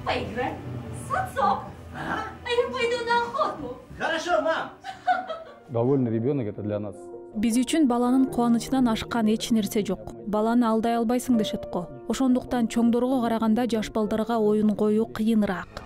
Поиграем. Садок. А я пойду на охоту. Хорошо, мам. Довольный ребенок это для нас. Биз үчүн баланын кубанычынан ашкан эч нерсе жок. Баланы алдай албайсың дешет го. Ошондуктан чоңдорго караганда жаш балдарга оюн коюу кыйыныраак.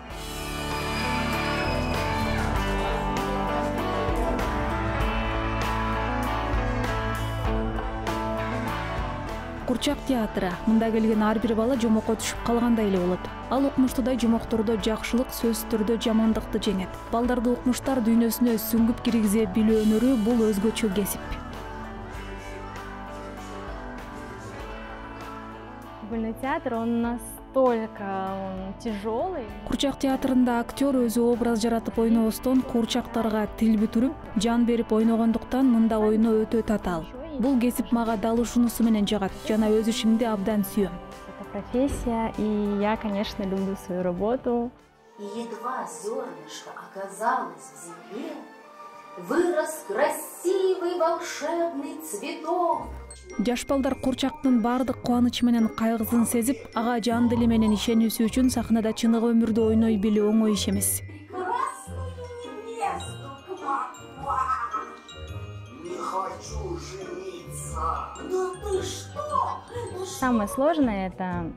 Курчак театры. Мында келген ар бир бала жомокко түшүп калгандай эле болот. Ал укмуштуудай жомоктордо жакшылык, сөз түрдө жамандыкты жеңет. Балдарды укмуштар дүйнөсүнө сүңгүп киргизе билүү өнөрү бул өзгөчө кесип. Кукольный театр, он настолько тяжелый. Курчак театрында актер өзү образ жаратып ойнобостон курчактарга тил бүтүрүп, жан берип ойногондуктан мында ойноо өтө татаал. Бул кесип мага дал ушунусу менен жагат, жана өз ишимди абдан сүйөм. Это профессия, и я, конечно, люблю свою работу. И едва зернышко оказалось в земле, вырос красивый волшебный цветок. Жаш балдар курчактын бардык кубанычы менен кайгысын сезип, ага жан дили менен ишенүүсү үчүн сахнада чыныгы өмүрдө ойной билүү оңой иш эмес. Не хочу жениться. Ну ты что? Самое сложное это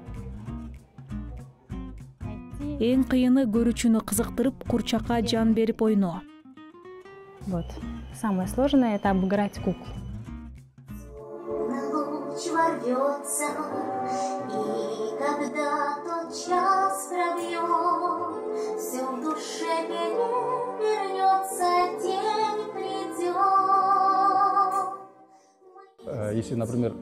Эң кыйыны көрүүчүнү кызыктырып, курчакка жан берип ойноо. вот. Самое сложное это обыграть куклу. Луч ворвется, и когда тот час пробьет, все в душе перевернется, день придет. Если, например,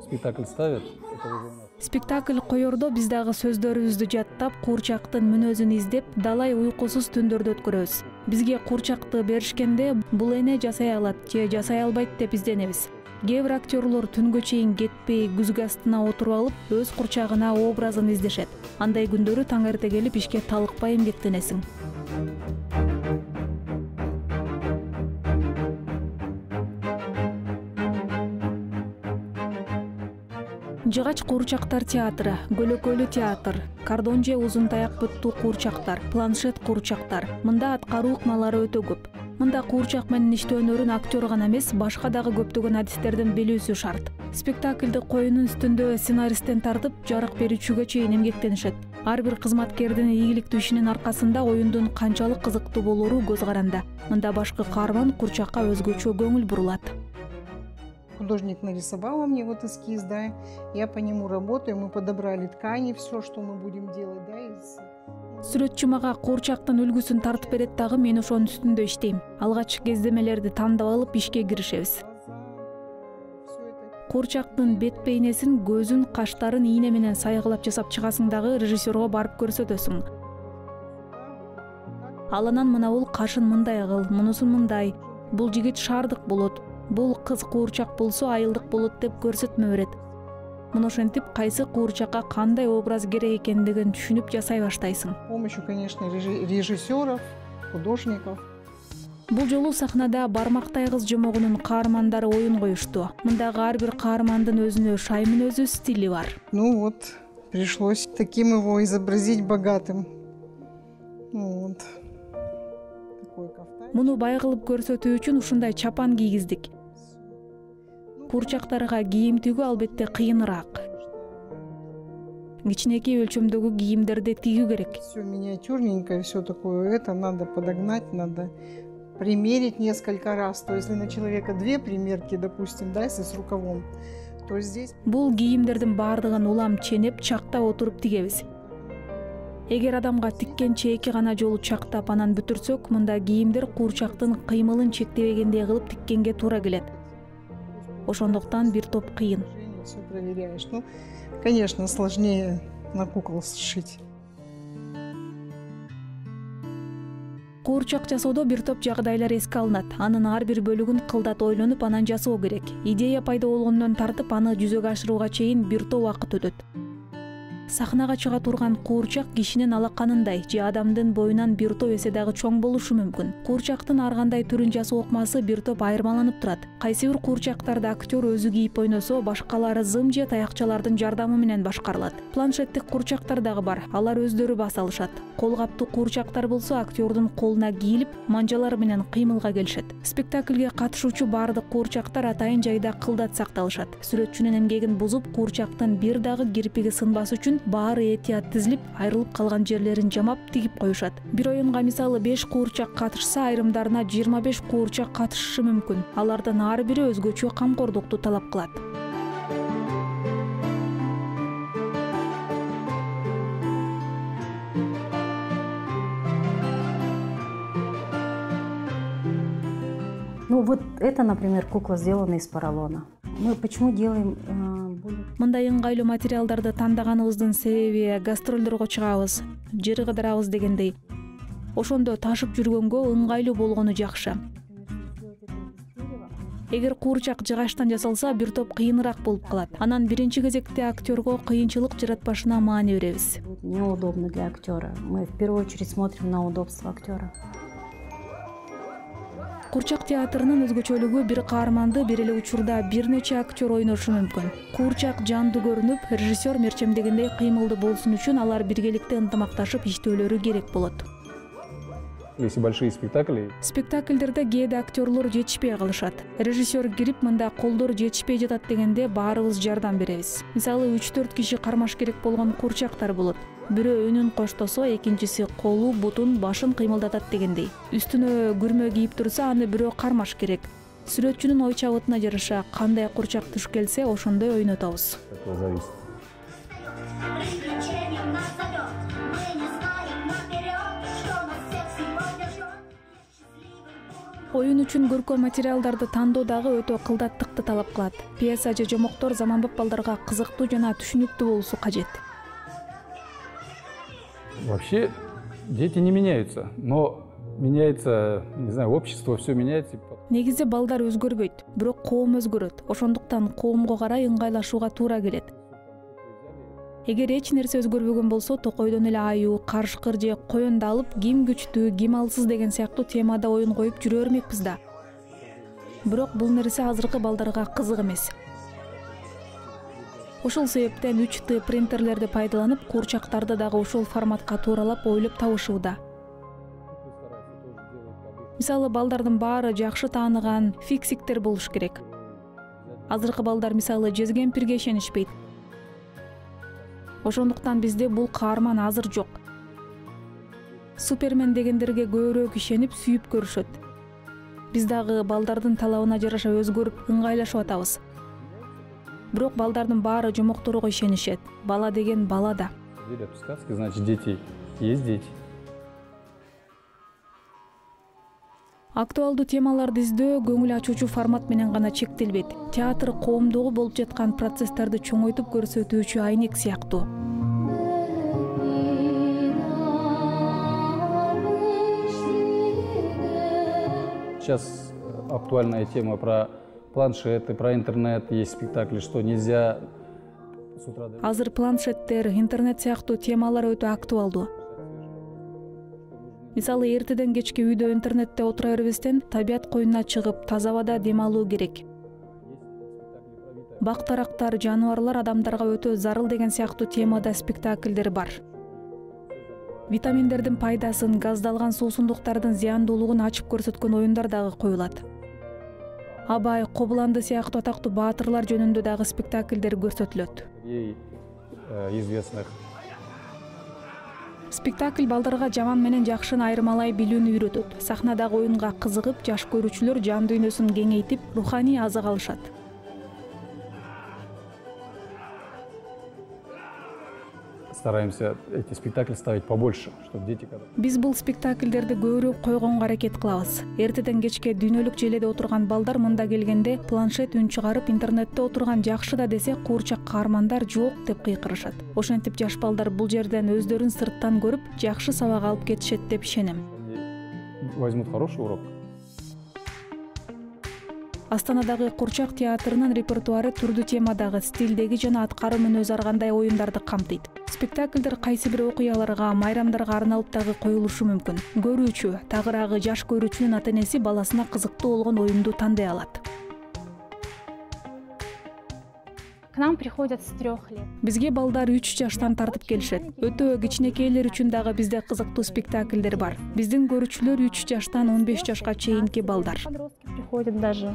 спектакль ставят, это уже у нас. Спектакль коердо биз дагы сөздөрүбүздү жаттап, курчактын мүнөзүн издеп, далай уйкусуз түндөрдү өткөрөбүз. Бизге курчакты беришкенде бул эне жасай алат же жасай албайт деп изденебиз. Кээ бир актерлор түнгө чейин кетпей, күзгү астына отуруп алып, өз курчагына образын издешет. Андай күндөрү таң эрте келип ишке талыкпай эмгектенесиң. Жыгач курчактар театры, көлөкөлүү театр, кардон же узун таяк бүттүү курчактар, планшет курчактар. Мында аткаруу ыкмалары өтө көп. Мында курчак менен иштөөнөрүн актер гана эмес, башка дагы көптөгөн адистердин билүүсү шарт. Спектакльди коюунун үстүндө сценаристтен тартып, жарык берүүчүгө чейин эмгектенишет. Ар бир кызматкердин ийгиликтүү ишинин аркасында оюндун канчалык кызыктуу болору көз каранда. Мында башкы каарман курчакка өзгөчө көңүл бурулат. Художник нарисовала мне вот эскиз, да, я по нему работаю, мы подобрали ткани, все, что мы будем делать, да, из... Сүрөтчү мага курчактын үлгүсүн тартып берет дагы, мен ошонун үстүндө иштейм. Алгач кездемелерди тандап алып ишке киришебиз. Курчактын бет бейнесин, көзүн, каштарын ийне менен сайгылап жасап чыгасың дагы, режиссерго барып көрсөтөсүң. Ал анан мына бул кашын мындай кыл, мунусун мындай, бул жигит шаардык болот, бул кыз куурчак болсо айылдык болот деп көрсөтмө берет. Мына ошентип кайсы куурчакка кандай образ керек экендигин түшүнүп жасай баштайсың. С помощью, конечно, режиссеров, художников. Бул жолу сахнада бармактай кыз жомогунун каармандары оюн коюшту. Мындагы ар бир каармандын өзүнө шаймын өзү стили бар. Ну вот, пришлось таким его изобразить богатым. Вот. Такой кафтан. Муну бай кылып көрсөтүү үчүн ушундай чапан кийгиздик. Курчактарга кийим тигүү албетте кыйыныраак. Кичинекей өлчөмдөгү кийимдерди тигүү керек. Все миниатюрненькое, все такое, это надо подогнать, надо примерить несколько раз. То есть, если на человека 2 примерки, допустим, да, если с рукавом, то здесь... Бул кийимдердин баардыгын улам ченеп, чактап отуруп тигебиз. Эгер адамга тиккенче 2 гана жолу чактап анан бүтүрсөк, мында кийимдер куурчактын кыймылын чектебегендей кылып тиккенге туура келет. Ошондуктан бир топ кыйын. Все проверяешь. Ну, конечно, сложнее на кукол сшить. Куурчак жасоодо бир топ жагдайлар эске алынат. Анын ар бир бөлүгүн кылдат ойлонуп, анан жасоо керек. Идея пайда болгондон тартып, аны жүзөгө ашырууга чейин бир топ убакыт өтөт. Сахнага чыга турган куурчак кишинин алаканындай же адамдын боюнан бир топ эсе дагы чоң болушу мүмкүн. Куурчактын ар кандай түрүн жасоо ыкмасы бир топ айырмаланып турат. Кайсы бир куурчактарда актер өзү кийип ойносо, башкалары зым же таякчалардын жардамы менен башкарылат. Планшеттик куурчактар дагы бар. Алар өздөрү баса алышат. Кол каптуу куурчактар болсо актердун колуна кийилип, манжалар менен кыймылга келишет. Спектакльге катышуучу баардык куурчактар атайын жайда кылдат сакталышат. Сүрөтчүнүн эмгегин бузуп, куурчактын бир дагы кирпиги сынбас үчүн баары этият тизилип, айрылып калган жерлерин жамап тигип коюшат. Бир оюнга мисалы 5 куурчак катышса, айрымдарына 25 куурчак катышышы мүмкүн. Алардын ар бири өзгөчө камкордукту талап кылат. Ну вот это, например, кукла сделана из поролона. Мы почему делаем Мындай ыңгайлуу материалдарды тандаганыбыздын себеби гастролдорго чыгабыз, жер кыдырабыз дегендей. Ошондо ташып жүргөнгө ыңгайлуу болгону жакшы. Эгер куурчак жыгачтан жасалса, бир топ кыйыныраак болуп калат. Анан биринчи кезекте актерго кыйынчылык жаратпашына маани беребиз. Неудобно для актера. Мы в первую очередь смотрим на удобство актера. Куурчак театрынын өзгөчөлүгү бир каарманды бир эле учурда бир нече актер ойношу мүмкүн. Куурчак жандуу көрүнүп, режиссер мерчемдегендей кыймылды болсун үчүн алар биргеликте ынтымакташып иштөөлөрү керек болот. Если большие спектакли... Спектакльдерде кээде актерлор жетишпей калышат. Режиссер кирип, мында колдор жетишпей жатат дегенде баарыбыз жардам беребиз. Мисалы 3-4 киши кармаш керек болгон куурчактар болот. Бирөө үнүн коштосо, экинчиси колу, бутун, башын кыймылдатат дегендей. Үстүнө күрмө кийип турса, аны бирөө кармаш керек. Сүрөтчүнүн ой чабытына жараша кандай куурчак туш келсе, ошондой ойнотобуз. Оюн үчүн көркөм материалдарды тандоо дагы өтө кылдаттыкты талап кылат. Пьеса же жомоктор заманбап балдарга кызыктуу жана түшүнүктүү болушу кажет. Вообще дети не меняются, но меняется, не знаю, общество, все меняется. Негизде балдар өзгөрбөйт, бирок коом өзгөрөт. Ошондуктан коомго карай ыңгайлашууга туура келет. Эгер эч нерсе өзгөрбөгөн болсо, токойдон эле аюу, карышкыр же коёнду алып, ким күчтүү, ким алсыз деген сыяктуу темада оюн коюп жүрө бермекпиз да. Бирок бул нерсе азыркы балдарга кызык эмес. Ошол себептен 3D принтерлерди пайдаланып, куурчактарды дагы ошол форматка тууралап ойлоп табышууда. Мисалы, балдардын баары жакшы тааныган фиксиктер болуш керек. Азыркы балдар мисалы жезген пирге ишенишпейт. Ошондуктан бизде бул каарман азыр жок. Супермен дегендерге көбүрөөк ишенип, сүйүп көрүшөт. Биз дагы балдардын талабына жараша өзгөрүп, ыңгайлашып атабыз. Бирок балдардын баары жомокторго ишенишет. Бала деген бала да. Верят в сказки, значит, дети есть дети. Актуалдуу темаларды издөө көңүл ачуучу формат менен гана чектелбейт. Театр коомдогу болуп жаткан процесстерди чоңойтуп көрсөтүүчү айнек сыяктуу. Сейчас актуальная тема про планшеты, про интернет, есть спектакли, что нельзя с утра до... Азыр планшеттер, интернет сыяктуу темалар өтө актуалдуу. Мисалы, эртеден кечке үйдө интернетте отура бербестен, табият коюнуна чыгып, таза абада дем алуу керек. Бак-тарактар, жаныбарлар адамдарга өтө зарыл деген сыяктуу темада спектакльдер бар. Витаминдердин пайдасын, газдалган суусундуктардын зыяндуулугун ачып көрсөткөн оюндар дагы коюлат. Абай, Кобуланды сыяктуу атактуу баатырлар жөнүндө дагы спектакльдер көрсөтүлөт. Известных. Спектакль балдарга жаман менен жакшыны айырмалай билүүнү үйрөтөт. Сахнадагы оюнга кызыгып, жаш көрүүчүлөр жан дүйнөсүн кеңейтип, руханий азык алышат. Стараемся эти спектакли ставить побольше, чтобы дети... Биз бул спектакльдерди көбүрөөк койгонго аракет кылабыз. Эртеден кечке дүйнөлүк желеде отурган балдар мында келгенде планшет үн чыгарып, интернетте отурган жакшы да десе, куурчак каармандар жок деп кыйкырышат. Ошентип жаш балдар бул жерден өздөрүн сырттан көрүп, жакшы сабак алып кетишет деп ишенем. Возьмут хороший урок. Астанадагы Куурчак театрынын репертуары түрдүү темадагы, стилдеги жана аткаруу мүнөзү ар кандай оюндарды камтыйт. Спектакльдер кайсы бир окуяларга, майрамдарга арналып дагы коюлушу мүмкүн. Көрүүчү, тагыраагы жаш көрүүчүнүн ата-энеси баласына кызыктуу болгон оюнду тандай алат. К нам приходят с 3 лет. Бизге балдар 3 жаштан тартып келишет. Өтө кичинекейлер үчүн дагы бизде кызыктуу спектакльдер бар. Биздин көрүүчүлөр 3 жаштан 15 жашка чейинки балдар. Подростки приходят даже.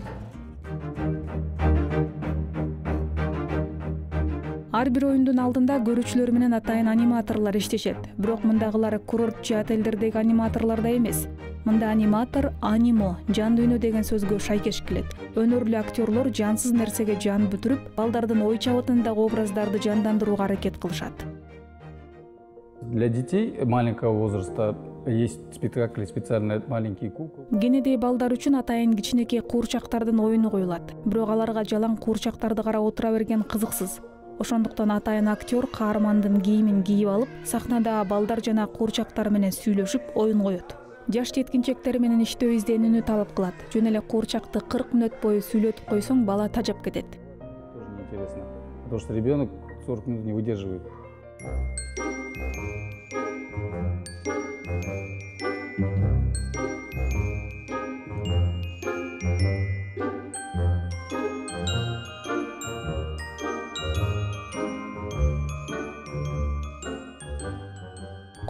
Ар бир оюндун алдында көрүүчүлөр менен атайын аниматорлор иштешет. Бирок мындагылар курорт же отелдердеги аниматорлордой эмес. Мында аниматор анимо, жан дүйнө деген сөзгө шайкеш келет. Өнөрлүү актерлор жансыз нерсеге жан бүтүрүп, балдардын ой чабытындагы образдарды жандандырууга аракет кылышат. Для детей маленького возраста есть спектакли специальные маленькие куклы. Кенедей балдар үчүн атайын кичинекей куурчактардын оюну коюлат. Бирок аларга жалаң куурчактарды карап отура берген кызыксыз. Ошондуктан атайын актер каармандын кийимин кийип алып, сахнада балдар жана куурчактар менен сүйлөшүп, оюн коет. Жаш жеткинчектер менен иштөө изденүүнү талап кылат. Жөн эле куурчакты 40 мүнөт бою сүйлөтүп койсоң, бала тажап кетет. Тоже неинтересно, потому что ребенок 40 минут не выдерживает.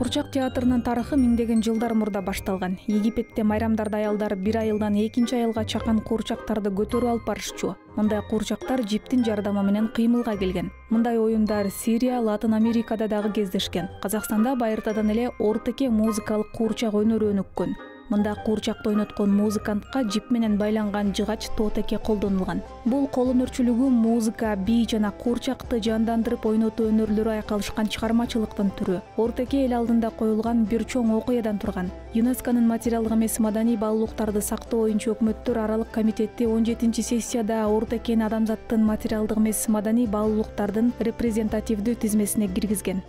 Курчак театрынын тарыхы миңдеген жылдар мурда башталган. Египетте майрамдарда аялдар бир айылдан экинчи айылга чакан куурчактарды көтөрүп алып барышчу. Мындай куурчактар жиптин жардамы менен кыймылга келген. Мындай оюндар Сирия, Латын Америкада дагы кездешкен. Казакстанда байыртадан эле ортеке музыкалык куурчак өнөрү өнүккөн. Мында куурчакты ойноткон музыкантка жип менен байланган жыгач тоотеке колдонулган. Бул кол өнөрчүлүгү музыка, бий жана куурчакты жандандырып ойнотуу өнөрлөрү айкалышкан чыгармачылыктын түрү. Ортеке эл алдында коюлган бир чоң окуядан турган. ЮНЕСКОнун материалдык эмес маданий баалуулуктарды сактоо боюнча өкмөттөр аралык комитети 17-сессияда ортекени адамзаттын материалдык эмес маданий баалуулуктардын репрезентативдүү тизмесине киргизген.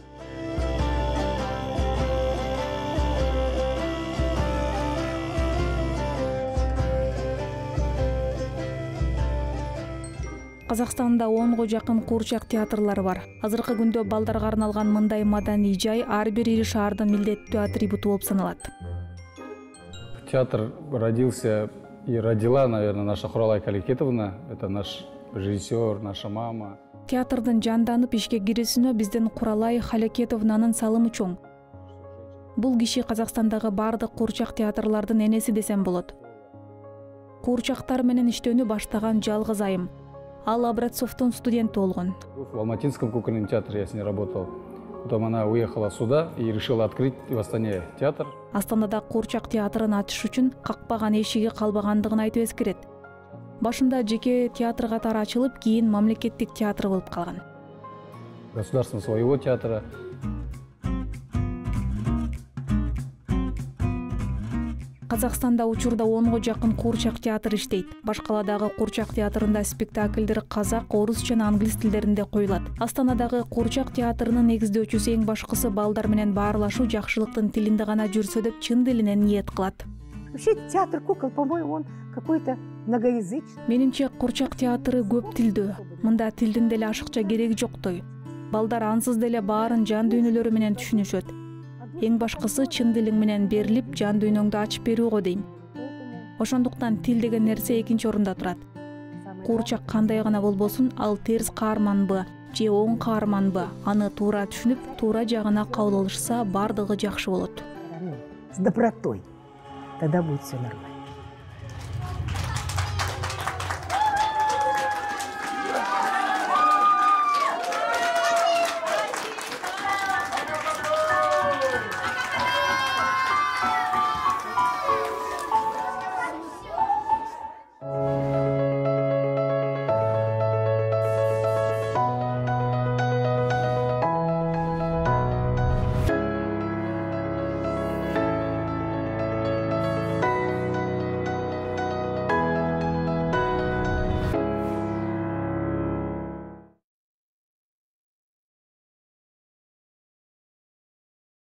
Казакстанда 10го жакын куурчак театрлары бар. Азыркы күндө балдарга арналган мындай маданий жай ар бир ири шаардын милдеттүү атрибуту болуп саналат. Театр родился и родила, наверное, наша Хуралай Каликетовна. Это наш режиссер, наша мама. Театрдын жанданып ишке кирүүсүнө биздин Куралай Халекетовнанын салымы чоң. Бул киши Казакстандагы бардык куурчак театрлардын энеси десем болот. Куурчактар менен иштөөнү баштаган жалгыз айым. Ал Образцовдун студенти болгон. В Алматинском кукольном театре я с ней работал. Потом она уехала сюда и решила открыть в Астане театр. Астанада куурчак театрын ачыш үчүн какпаган эшиги калбагандыгын айтып эскерет. Башында жеке театр катары ачылып, кийин мамлекеттик театр болуп калган. Государственного своего театра. Казакстанда учурда 10го жакын куурчак театр иштейт. Башкаладагы куурчак театрында спектакльдер казак, орус жана англис тилдеринде коюлат. Астанадагы куурчак театрынын негиздөөчүсү эң башкысы балдар менен баарлашуу жакшылыктын тилинде гана жүрсө деп чын дилинен ниет кылат. Вообще театр кукол, по-моему, он какой-то многоязычный. Менимче куурчак театры көп тилдүү. Мында тилдин деле ашыкча кереги жоктой. Балдар ансыз деле баарын жан дүйнөлөрү менен түшүнүшөт. Эң башкысы чын дилиң менен берилип, жан дүйнөңдү ачып берүү го дейм. Ошондуктан тил деген нерсе экинчи орунда турат. Куурчак кандай гана болбосун, ал терс каарманбы же оң каарманбы, аны туура түшүнүп, туура жагына кабыл алышса, бардыгы жакшы болот. С добротой. Тогда будет все нормально.